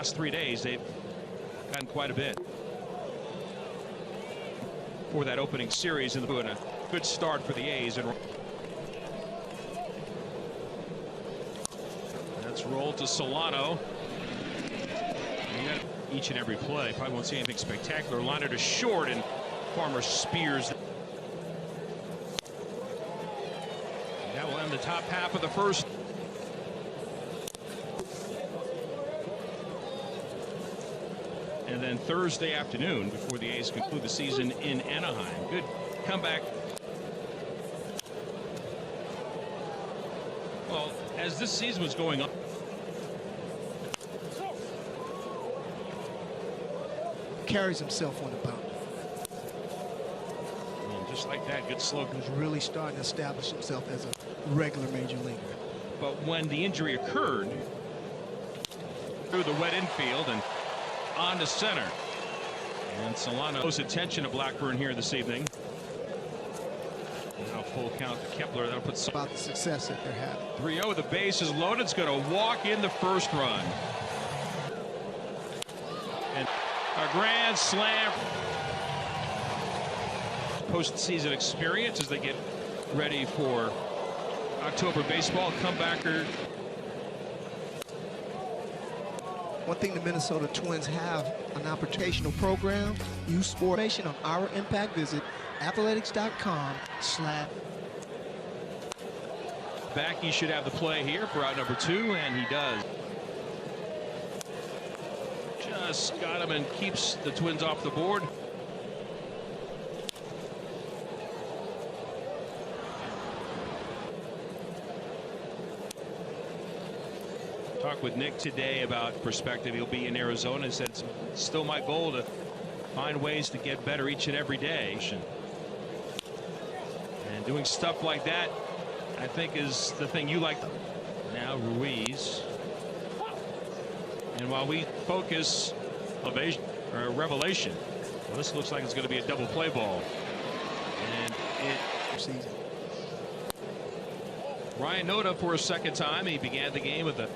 last 3 days, they've gotten quite a bit for that opening series, and a good start for the A's. And that's rolled to Solano. Each and every play. Probably won't see anything spectacular. Liner to short, and Farmer spears. And that will end the top half of the first. And then Thursday afternoon, before the A's conclude the season in Anaheim. Good comeback. Well, as this season was going on, carries himself on the mound. And just like that, good slogan. He's really starting to establish himself as a regular major leaguer. But when the injury occurred, through the wet infield and on to center. And Solano knows attention to Blackburn here this evening. Now full count to Kepler. That'll put about the success that they're having. 3-0 with the bases loaded. It's going to walk in the first run. And a grand slam. Postseason experience as they get ready for October baseball. Comebacker. One thing the Minnesota Twins have, an operational program. Use sport information on our impact. Visit athletics.com/. Back, he should have the play here for out number 2, and he does. Just got him and keeps the Twins off the board. Talked with Nick today about perspective. He'll be in Arizona and said it's still my goal to find ways to get better each and every day. And doing stuff like that, I think, is the thing you like. Now Ruiz. And while we focus elevation or revelation, well, this looks like it's going to be a double play ball. And it. Ryan Noda for a second time. He began the game with a.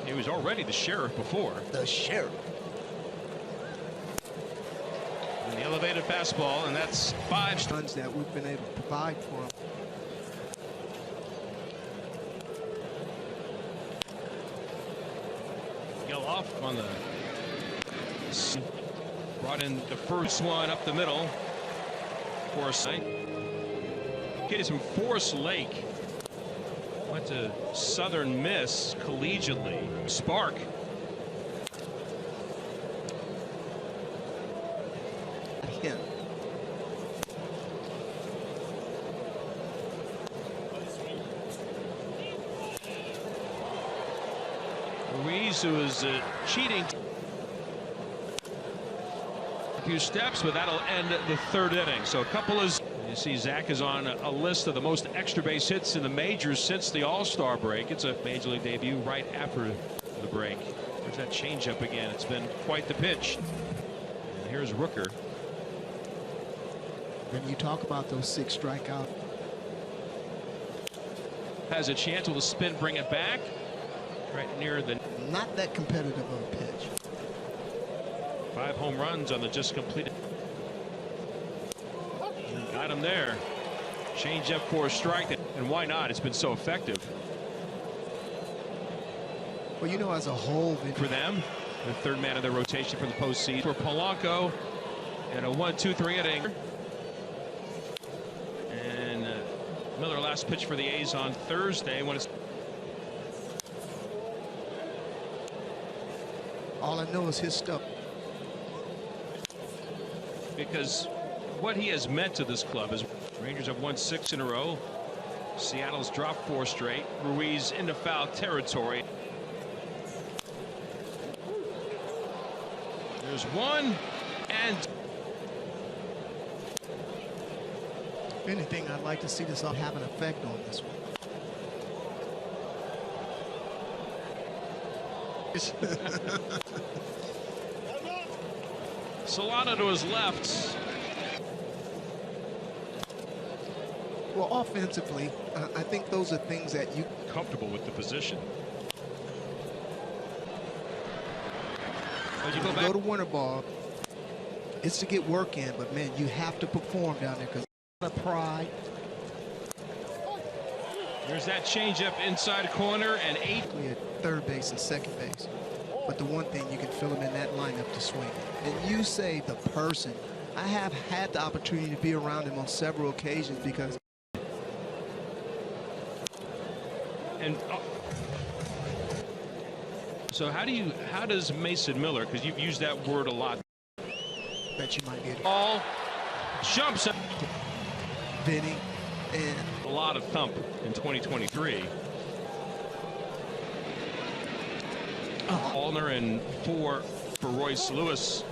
He was already the sheriff before. The sheriff. And the elevated fastball, and that's 5 runs that we've been able to provide for him. Off on the. Brought in the first one up the middle. Forest Lake. Kid is from Forest Lake. Went to Southern Miss collegiately. Spark. Yeah. Ruiz, who is cheating a few steps, but that'll end the third inning. So a couple is. You see Zach is on a list of the most extra base hits in the majors since the All-Star break. It's a major league debut right after the break. There's that changeup again. It's been quite the pitch. And here's Rooker. When you talk about those 6 strikeouts. Has a chance with a spin, bring it back. Right near the. Not that competitive of a pitch. 5 home runs on the just completed. Got him there. Change up for a strike, and why not? It's been so effective. Well, you know, as a whole, for them, the third man of their rotation for the postseason. For Polanco, and a 1-2-3 inning. And Miller last pitch for the A's on Thursday when it's. All I know is his stuff. Because what he has meant to this club is Rangers have won 6 in a row. Seattle's dropped 4 straight. Ruiz into foul territory. There's one, and if anything, I'd like to see this all have an effect on this one. Solano to his left. Well, offensively, I think those are things that you comfortable with the position. As you go to winter ball. It's to get work in, but man, you have to perform down there because of pride. There's that changeup inside corner and 8 at third base and second base. But the one thing, you can fill him in that lineup to swing. And you say the person. I have had the opportunity to be around him on several occasions because. And so how does Mason Miller, because you've used that word a lot. Bet you might get it. Ball jumps up. Vinny and a lot of thump in 2023. Allner and 4 for Royce Lewis.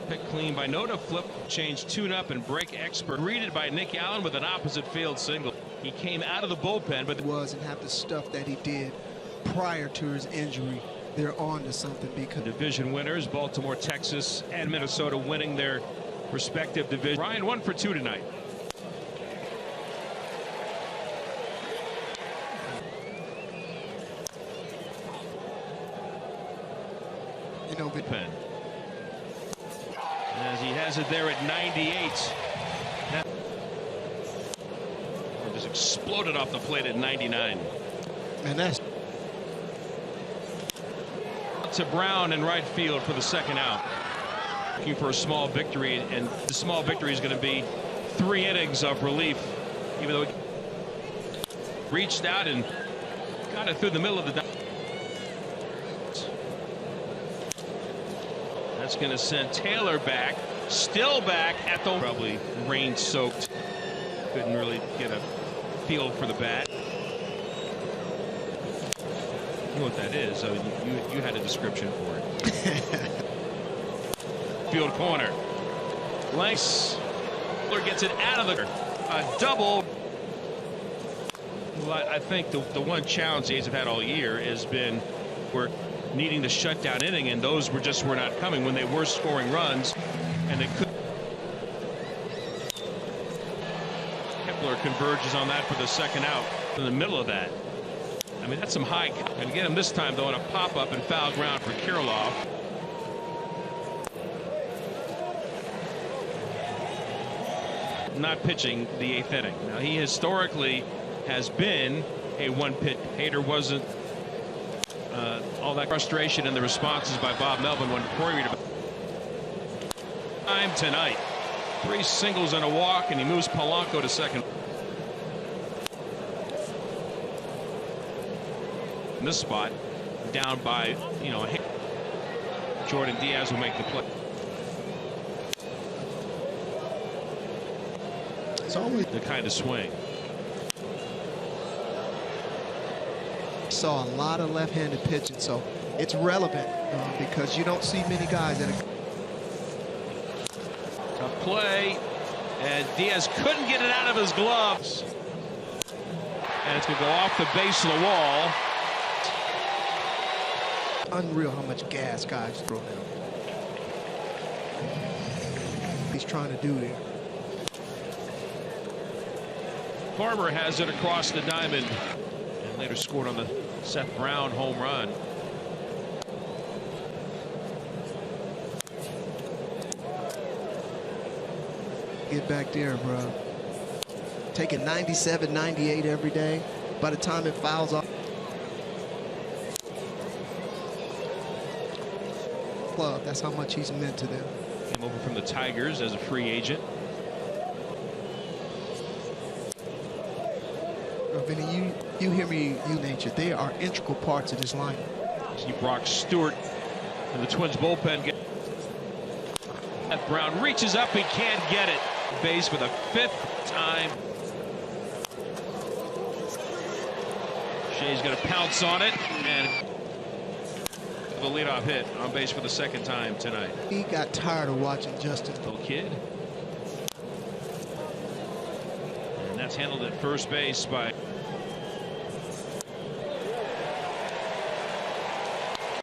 Pick clean by Noda. Flip, change, tune up, and break expert. Greeted by Nick Allen with an opposite field single. He came out of the bullpen, but and have the stuff that he did prior to his injury. They're on to something because division winners, Baltimore, Texas, and Minnesota winning their respective division. Ryan 1 for 2 tonight. You know, pen. As he has it there at 98. Just exploded off the plate at 99. And that's to Brown in right field for the second out. Looking for a small victory, and the small victory is going to be 3 innings of relief, even though he reached out and got it through the middle of the. That's going to send Taylor back, still back at the probably rain soaked. Couldn't really get a feel for the bat. You know what that is? So you had a description for it. Field corner. Lengths. Gets it out of the double. Well, I think the one challenge the A's have had all year has been we're needing to shut down inning, and those were not coming when they were scoring runs, and they could. Kepler converges on that for the second out in the middle of that. I mean, that's some high. And get him this time, though, on a pop-up and foul ground for Kirilloff. Not pitching the 8th inning. Now, he historically has been a one-pitch. Hader wasn't all that frustration in the responses by Bob Melvin when worried about time tonight. 3 singles and a walk, and he moves Polanco to second. In this spot, down by, Jordan Diaz will make the play. It's always the kind of swing. Saw a lot of left-handed pitching, so it's relevant because you don't see many guys that are. Tough play, and Diaz couldn't get it out of his gloves, and it's going to go off the base of the wall. Unreal how much gas guys throw now. He's trying to do there. Farmer has it across the diamond, and later scored on the Seth Brown home run. Get back there, bro. Taking 97, 98 every day. By the time it fouls off. Club, that's how much he's meant to them. Came over from the Tigers as a free agent. Vinny, you hear me, nature. They are integral parts of this lineup. See Brock Stewart and the Twins bullpen. Brown reaches up, he can't get it. Base for the 5th time. Shea's going to pounce on it, and the leadoff hit on base for the 2nd time tonight. He got tired of watching Justin. Little kid. And that's handled at first base by